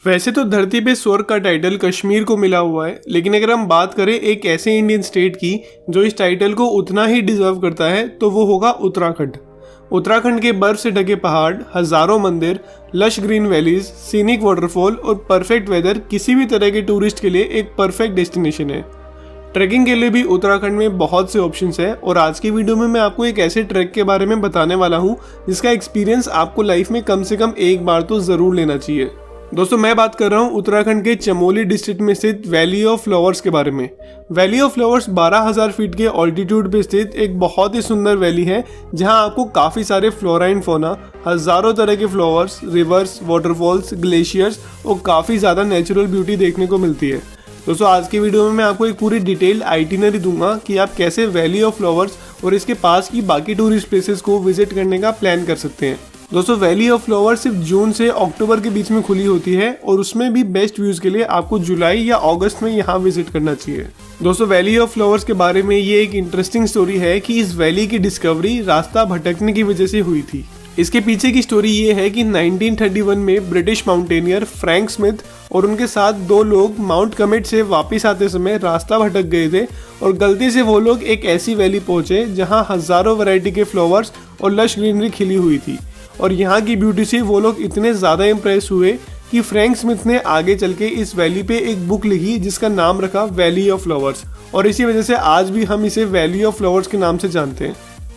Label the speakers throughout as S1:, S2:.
S1: वैसे तो धरती पे स्वर्ग का टाइटल कश्मीर को मिला हुआ है, लेकिन अगर हम बात करें एक ऐसे इंडियन स्टेट की जो इस टाइटल को उतना ही डिजर्व करता है तो वो होगा उत्तराखंड। उत्तराखंड के बर्फ से ढके पहाड़, हजारों मंदिर, lush green valleys, scenic waterfall और परफेक्ट वेदर किसी भी तरह के टूरिस्ट के लिए एक परफेक्ट डेस्टिनेशन है। ट्रैकिंग के लिए भी उत्तराखंड में बहुत से ऑप्शंस हैं और आज की वीडियो में मैं आपको एक ऐसे ट्रैक के बारे में बताने वाला हूँ जिसका एक्सपीरियंस आपको लाइफ में कम से कम एक बार तो ज़रूर लेना चाहिए। दोस्तों, मैं बात कर रहा हूँ उत्तराखंड के चमोली डिस्ट्रिक्ट में स्थित वैली ऑफ फ्लावर्स के बारे में। वैली ऑफ फ्लावर्स 12,000 फीट के ऑल्टीट्यूड पे स्थित एक बहुत ही सुंदर वैली है जहाँ आपको काफ़ी सारे फ्लोरा एंड फौना, हज़ारों तरह के फ्लावर्स, रिवर्स, वाटरफॉल्स, ग्लेशियर्स और काफ़ी ज़्यादा नेचुरल ब्यूटी देखने को मिलती है। दोस्तों, आज की वीडियो में मैं आपको एक पूरी डिटेल आइटिनरी दूंगा कि आप कैसे वैली ऑफ फ्लावर्स और इसके पास की बाकी टूरिस्ट प्लेसेस को विजिट करने का प्लान कर सकते हैं। दोस्तों, वैली ऑफ फ्लावर्स सिर्फ जून से अक्टूबर के बीच में खुली होती है और उसमें भी बेस्ट व्यूज के लिए आपको जुलाई या अगस्त में यहाँ विजिट करना चाहिए। दोस्तों, वैली ऑफ फ्लावर्स के बारे में ये एक इंटरेस्टिंग स्टोरी है कि इस वैली की डिस्कवरी रास्ता भटकने की वजह से हुई थी। इसके पीछे की स्टोरी ये है कि 1931 में ब्रिटिश माउंटेनियर फ्रैंक स्मिथ और उनके साथ दो लोग माउंट कमेट से वापस आते समय रास्ता भटक गए थे और गलती से वो लोग एक ऐसी वैली पहुंचे जहां हजारों वैरायटी के फ्लावर्स और लश ग्रीनरी खिली हुई थी और यहाँ की ब्यूटी से वो लोग इतने ज़्यादा इम्प्रेस हुए कि फ्रैंक स्मिथ ने आगे चल के इस वैली पे एक बुक लिखी जिसका नाम रखा वैली ऑफ फ्लावर्स और इसी वजह से आज भी हम इसे वैली ऑफ फ्लावर्स के नाम से जानते हैं।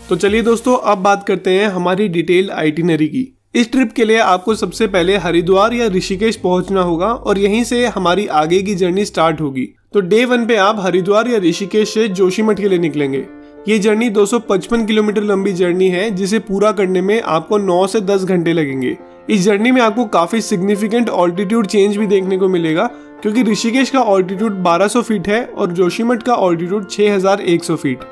S1: तो चलिए दोस्तों, अब बात करते हैं हमारी डिटेल आइटिनरी की। इस ट्रिप के लिए आपको सबसे पहले हरिद्वार या ऋषिकेश पहुंचना होगा और यहीं से हमारी आगे की जर्नी स्टार्ट होगी। तो डे 1 पे आप हरिद्वार या ऋषिकेश से जोशीमठ के लिए निकलेंगे। ये जर्नी 255 किलोमीटर लंबी जर्नी है जिसे पूरा करने में आपको 9 से 10 घंटे लगेंगे। इस जर्नी में आपको काफी सिग्निफिकेंट ऑल्टीट्यूड चेंज भी देखने को मिलेगा क्योंकि ऋषिकेश का ऑल्टीट्यूड 1200 फीट है और जोशीमठ का ऑल्टीट्यूड 6100 फीट।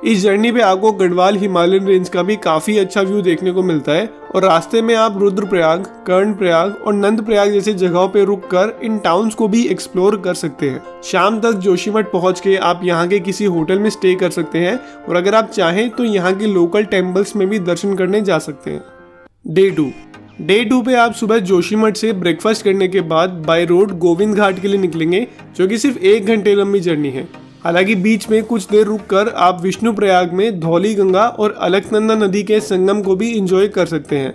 S1: इस जर्नी पे आपको गढ़वाल हिमालयन रेंज का भी काफी अच्छा व्यू देखने को मिलता है और रास्ते में आप रुद्रप्रयाग, कर्णप्रयाग और नंदप्रयाग जैसे जगहों पे रुककर इन टाउन्स को भी एक्सप्लोर कर सकते हैं। शाम तक जोशीमठ पहुंच के आप यहाँ के किसी होटल में स्टे कर सकते हैं और अगर आप चाहें तो यहाँ के लोकल टेम्पल्स में भी दर्शन करने जा सकते हैं। डे 2 पे आप सुबह जोशीमठ से ब्रेकफास्ट करने के बाद बाय रोड गोविंद घाट के लिए निकलेंगे जो कि सिर्फ 1 घंटे लंबी जर्नी है। हालांकि बीच में कुछ देर रुककर आप विष्णु प्रयाग में धौली गंगा और अलकनंदा नदी के संगम को भी एंजॉय कर सकते हैं।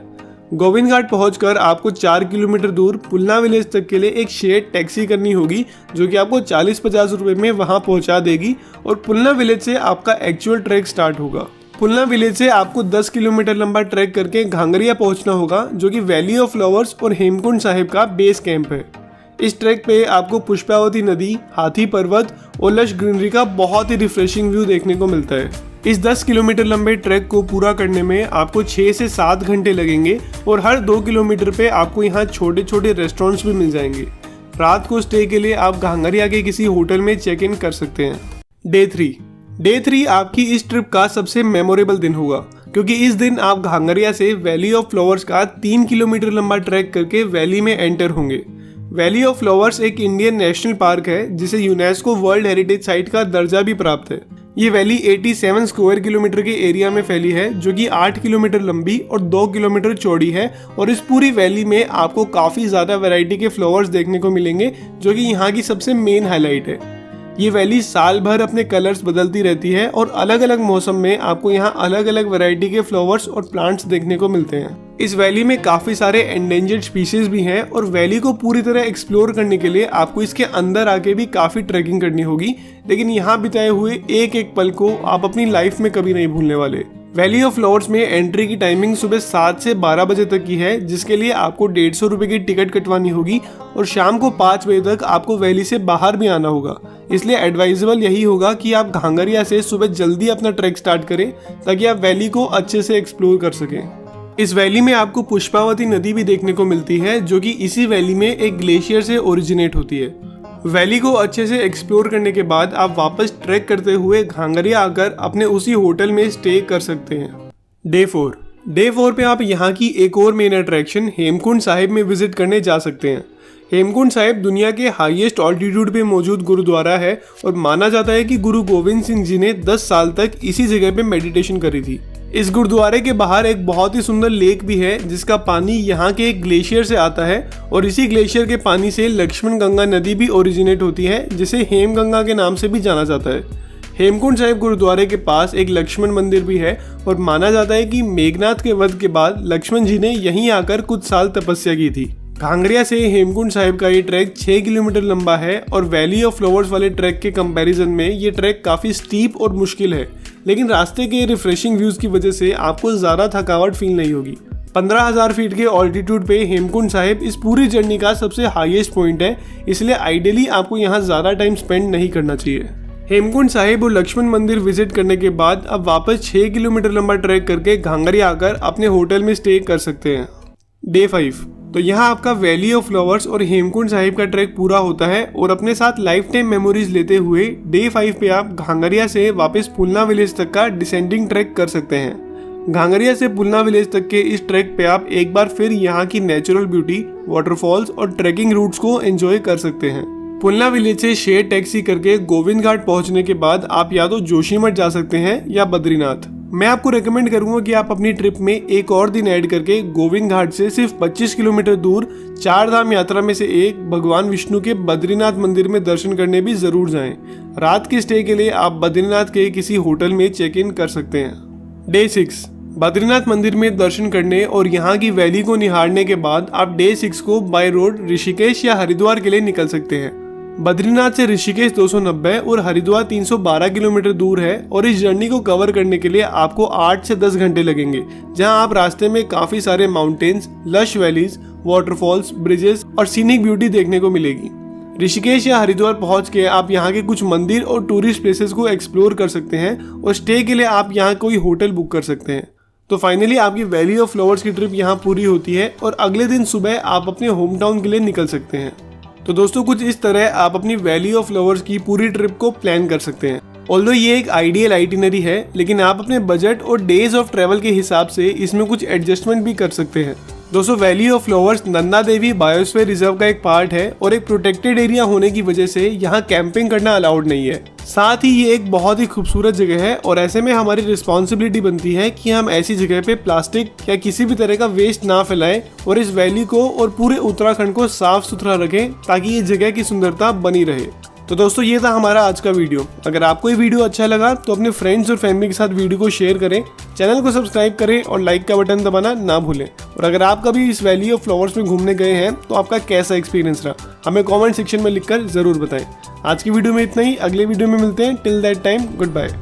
S1: गोविंद घाट पहुंचकर आपको 4 किलोमीटर दूर पुलना विलेज तक के लिए एक शेयर्ड टैक्सी करनी होगी जो कि आपको 40-50 रुपए में वहां पहुंचा देगी और पुलना विलेज से आपका एक्चुअल ट्रैक स्टार्ट होगा। पुलना विलेज से आपको 10 किलोमीटर लंबा ट्रैक करके घांगरिया पहुंचना होगा जो कि वैली ऑफ फ्लावर्स और हेमकुंड साहिब का बेस कैंप है। इस ट्रैक पे आपको पुष्पावती नदी, हाथी पर्वत और लश ग्रीनरी का बहुत ही रिफ्रेशिंग व्यू देखने को मिलता है। इस 10 किलोमीटर लंबे ट्रैक को पूरा करने में आपको 6 से 7 घंटे लगेंगे और हर 2 किलोमीटर पे आपको यहाँ छोटे छोटे रेस्टोरेंट्स भी मिल जाएंगे। रात को स्टे के लिए आप घांगरिया के किसी होटल में चेक इन कर सकते हैं। डे 3 आपकी इस ट्रिप का सबसे मेमोरेबल दिन होगा क्योंकि इस दिन आप घांगरिया से वैली ऑफ फ्लावर्स का 3 किलोमीटर लंबा ट्रैक करके वैली में एंटर होंगे। वैली ऑफ फ्लावर्स एक इंडियन नेशनल पार्क है जिसे यूनेस्को वर्ल्ड हेरिटेज साइट का दर्जा भी प्राप्त है। ये वैली 87 स्क्वायर किलोमीटर के एरिया में फैली है जो कि 8 किलोमीटर लंबी और 2 किलोमीटर चौड़ी है और इस पूरी वैली में आपको काफ़ी ज़्यादा वैरायटी के फ्लावर्स देखने को मिलेंगे जो कि यहाँ की सबसे मेन हाईलाइट है। ये वैली साल भर अपने कलर्स बदलती रहती है और अलग अलग मौसम में आपको यहाँ अलग अलग वैरायटी के फ्लावर्स और प्लांट्स देखने को मिलते हैं। इस वैली में काफ़ी सारे एंडेंजर्ड स्पीशीज भी हैं और वैली को पूरी तरह एक्सप्लोर करने के लिए आपको इसके अंदर आके भी काफ़ी ट्रैकिंग करनी होगी, लेकिन यहाँ बिताए हुए एक एक पल को आप अपनी लाइफ में कभी नहीं भूलने वाले। वैली ऑफ फ्लावर्स में एंट्री की टाइमिंग सुबह 7 से 12 बजे तक की है जिसके लिए आपको 150 रुपये की टिकट कटवानी होगी और शाम को 5 बजे तक आपको वैली से बाहर भी आना होगा। इसलिए एडवाइजेबल यही होगा कि आप घांगरिया से सुबह जल्दी अपना ट्रैक स्टार्ट करें ताकि आप वैली को अच्छे से एक्सप्लोर कर सकें। इस वैली में आपको पुष्पावती नदी भी देखने को मिलती है जो कि इसी वैली में एक ग्लेशियर से ओरिजिनेट होती है। वैली को अच्छे से एक्सप्लोर करने के बाद आप वापस ट्रैक करते हुए घांगरिया आकर अपने उसी होटल में स्टे कर सकते हैं। डे 4 पे आप यहाँ की एक और मेन अट्रैक्शन हेमकुंड साहिब में विजिट करने जा सकते हैं। हेमकुंड साहिब दुनिया के हाईएस्ट ऑल्टीट्यूड पे मौजूद गुरुद्वारा है और माना जाता है कि गुरु गोविंद सिंह जी ने 10 साल तक इसी जगह पे मेडिटेशन करी थी। इस गुरुद्वारे के बाहर एक बहुत ही सुंदर लेक भी है जिसका पानी यहाँ के एक ग्लेशियर से आता है और इसी ग्लेशियर के पानी से लक्ष्मण गंगा नदी भी ओरिजिनेट होती है जिसे हेम गंगा के नाम से भी जाना जाता है। हेमकुंड साहिब गुरुद्वारे के पास एक लक्ष्मण मंदिर भी है और माना जाता है कि मेघनाथ के वध के बाद लक्ष्मण जी ने यहीं आकर कुछ साल तपस्या की थी। घांगरिया से हेमकुंड साहिब का ये ट्रैक 6 किलोमीटर लंबा है और वैली ऑफ फ्लावर्स वाले ट्रैक के कंपैरिजन में ये ट्रैक काफ़ी स्टीप और मुश्किल है, लेकिन रास्ते के रिफ्रेशिंग व्यूज़ की वजह से आपको ज़्यादा थकावट फील नहीं होगी। 15,000 फीट के ऑल्टीट्यूड पे हेमकुंड साहिब इस पूरी जर्नी का सबसे हाईएस्ट पॉइंट है, इसलिए आइडियली आपको यहाँ ज़्यादा टाइम स्पेंड नहीं करना चाहिए। हेमकुंड साहिब और लक्ष्मण मंदिर विजिट करने के बाद अब वापस 6 किलोमीटर लंबा ट्रैक करके घांगरिया आकर अपने होटल में स्टे कर सकते हैं। डे 5 तो यहाँ आपका वैली ऑफ फ्लावर्स और हेमकुंड साहिब का ट्रैक पूरा होता है और अपने साथ लाइफ टाइम मेमोरीज लेते हुए डे 5 पे आप घांगरिया से वापस पुलना विलेज तक का डिसेंडिंग ट्रैक कर सकते हैं। घांगरिया से पुलना विलेज तक के इस ट्रैक पे आप एक बार फिर यहाँ की नेचुरल ब्यूटी, वाटरफॉल्स और ट्रैकिंग रूट्स को एंजॉय कर सकते हैं। पुलना विलेज से शेयर टैक्सी करके गोविंद घाट पहुंचने के बाद आप या तो जोशीमठ जा सकते हैं या बद्रीनाथ। मैं आपको रेकमेंड करूंगा कि आप अपनी ट्रिप में एक और दिन ऐड करके गोविंद घाट से सिर्फ 25 किलोमीटर दूर 4 धाम यात्रा में से एक भगवान विष्णु के बद्रीनाथ मंदिर में दर्शन करने भी जरूर जाएं। रात के स्टे के लिए आप बद्रीनाथ के किसी होटल में चेक इन कर सकते हैं। डे 6 बद्रीनाथ मंदिर में दर्शन करने और यहाँ की वैली को निहारने के बाद आप डे 6 को बाय रोड ऋषिकेश या हरिद्वार के लिए निकल सकते हैं। बद्रीनाथ से ऋषिकेश 290 और हरिद्वार 312 किलोमीटर दूर है और इस जर्नी को कवर करने के लिए आपको 8 से 10 घंटे लगेंगे, जहां आप रास्ते में काफी सारे mountains, lush valleys, waterfalls, bridges और सीनिक ब्यूटी देखने को मिलेगी। ऋषिकेश या हरिद्वार पहुंच के आप यहाँ के कुछ मंदिर और टूरिस्ट प्लेसेस को एक्सप्लोर कर सकते हैं और स्टे के लिए आप यहाँ कोई होटल बुक कर सकते हैं। तो फाइनली आपकी वैली ऑफ फ्लावर्स की ट्रिप यहाँ पूरी होती है और अगले दिन सुबह आप अपने होम टाउन के लिए निकल सकते हैं। तो दोस्तों कुछ इस तरह आप अपनी वैली ऑफ फ्लावर्स की पूरी ट्रिप को प्लान कर सकते हैं। ऑल्दो ये एक आइडियल आइटिनरी है, लेकिन आप अपने बजट और डेज ऑफ ट्रैवल के हिसाब से इसमें कुछ एडजस्टमेंट भी कर सकते हैं। दोस्तों valley of flowers Nanda Devi biosphere reserve का एक पार्ट है और एक प्रोटेक्टेड एरिया होने की वजह से यहाँ कैंपिंग करना अलाउड नहीं है। साथ ही ये एक बहुत ही खूबसूरत जगह है और ऐसे में हमारी रिस्पॉन्सिबिलिटी बनती है कि हम ऐसी जगह पे प्लास्टिक या किसी भी तरह का वेस्ट ना फैलाएं और इस वैली को और पूरे उत्तराखंड को साफ सुथरा रखें ताकि ये जगह की सुंदरता बनी रहे। तो दोस्तों ये था हमारा आज का वीडियो। अगर आपको ये वीडियो अच्छा लगा तो अपने फ्रेंड्स और फैमिली के साथ वीडियो को शेयर करें, चैनल को सब्सक्राइब करें और लाइक का बटन दबाना ना भूलें। और अगर आप कभी इस वैली ऑफ फ्लावर्स में घूमने गए हैं तो आपका कैसा एक्सपीरियंस रहा हमें कमेंट सेक्शन में लिखकर जरूर बताएं। आज की वीडियो में इतना ही, अगले वीडियो में मिलते हैं। Till that time good bye.